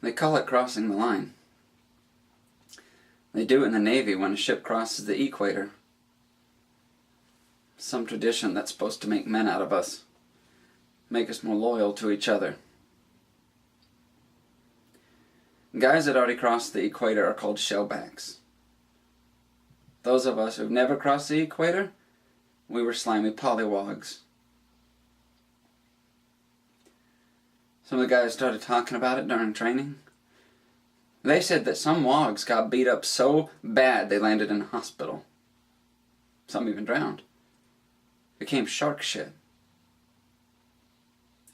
They call it crossing the line. They do it in the Navy when a ship crosses the equator. Some tradition that's supposed to make men out of us. Make us more loyal to each other. Guys that already crossed the equator are called shellbacks. Those of us who've never crossed the equator, we were slimy pollywogs. Some of the guys started talking about it during training. They said that some wogs got beat up so bad they landed in a hospital. Some even drowned. Became shark shit.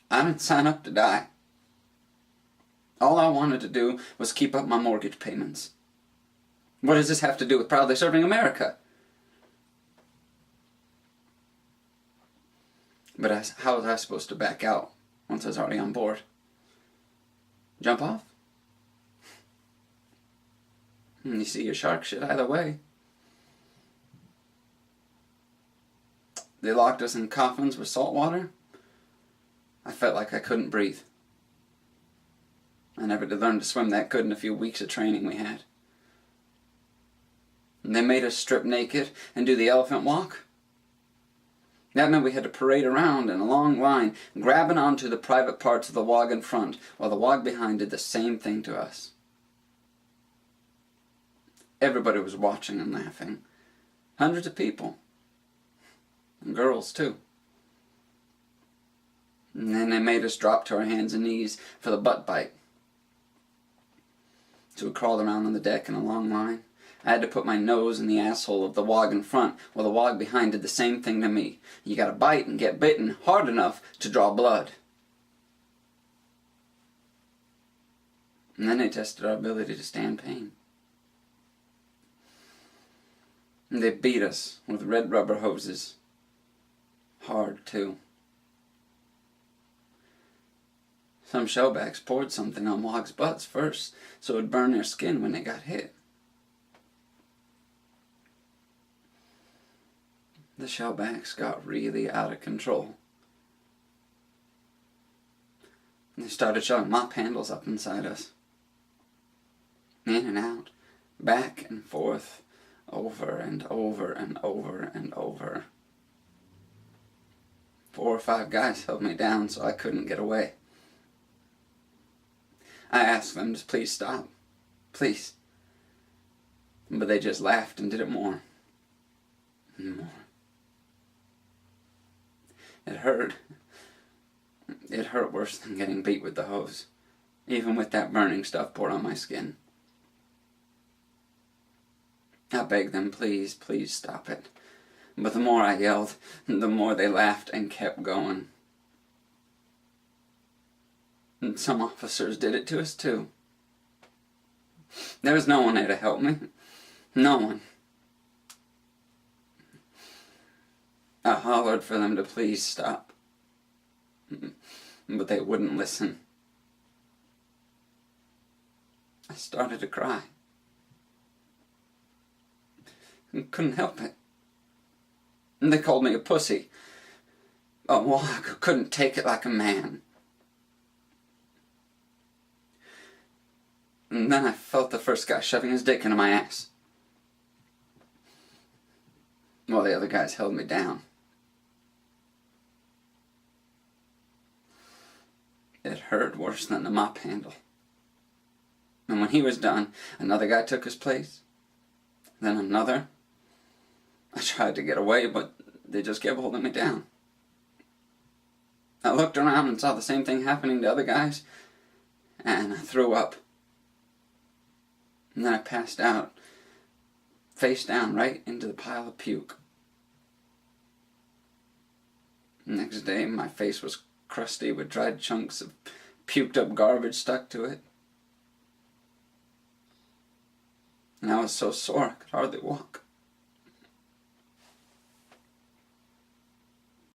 I didn't sign up to die. All I wanted to do was keep up my mortgage payments. What does this have to do with proudly serving America? But how was I supposed to back out once I was already on board? Jump off? You see your shark shit either way. They locked us in coffins with salt water. I felt like I couldn't breathe. I never did learn to swim that good in a few weeks of training we had. And they made us strip naked and do the elephant walk. That meant we had to parade around in a long line, grabbing onto the private parts of the wog in front, while the wog behind did the same thing to us. Everybody was watching and laughing. Hundreds of people. And girls, too. And then they made us drop to our hands and knees for the butt bite. So we crawled around on the deck in a long line. I had to put my nose in the asshole of the wog in front, while the wog behind did the same thing to me. You gotta bite and get bitten hard enough to draw blood. And then they tested our ability to stand pain. And they beat us with red rubber hoses. Hard, too. Some shellbacks poured something on wogs' butts first, so it would burn their skin when they got hit. The shellbacks got really out of control. And they started shoving mop handles up inside us. In and out, back and forth, over and over and over and over. 4 or 5 guys held me down so I couldn't get away. I asked them to please stop. Please. But they just laughed and did it more. And more. It hurt. It hurt worse than getting beat with the hose, even with that burning stuff poured on my skin. I begged them, please, please stop it. But the more I yelled, the more they laughed and kept going. And some officers did it to us too. There was no one there to help me. No one. I hollered for them to please stop. But they wouldn't listen. I started to cry. I couldn't help it. And they called me a pussy. A wog who couldn't take it like a man. And then I felt the first guy shoving his dick into my ass, while the other guys held me down. It hurt worse than the mop handle. And when he was done, another guy took his place. Then another. I tried to get away, but they just kept holding me down. I looked around and saw the same thing happening to other guys, and I threw up. And then I passed out, face down, right into the pile of puke. Next day, my face was crusty with dried chunks of puked up garbage stuck to it. And I was so sore I could hardly walk.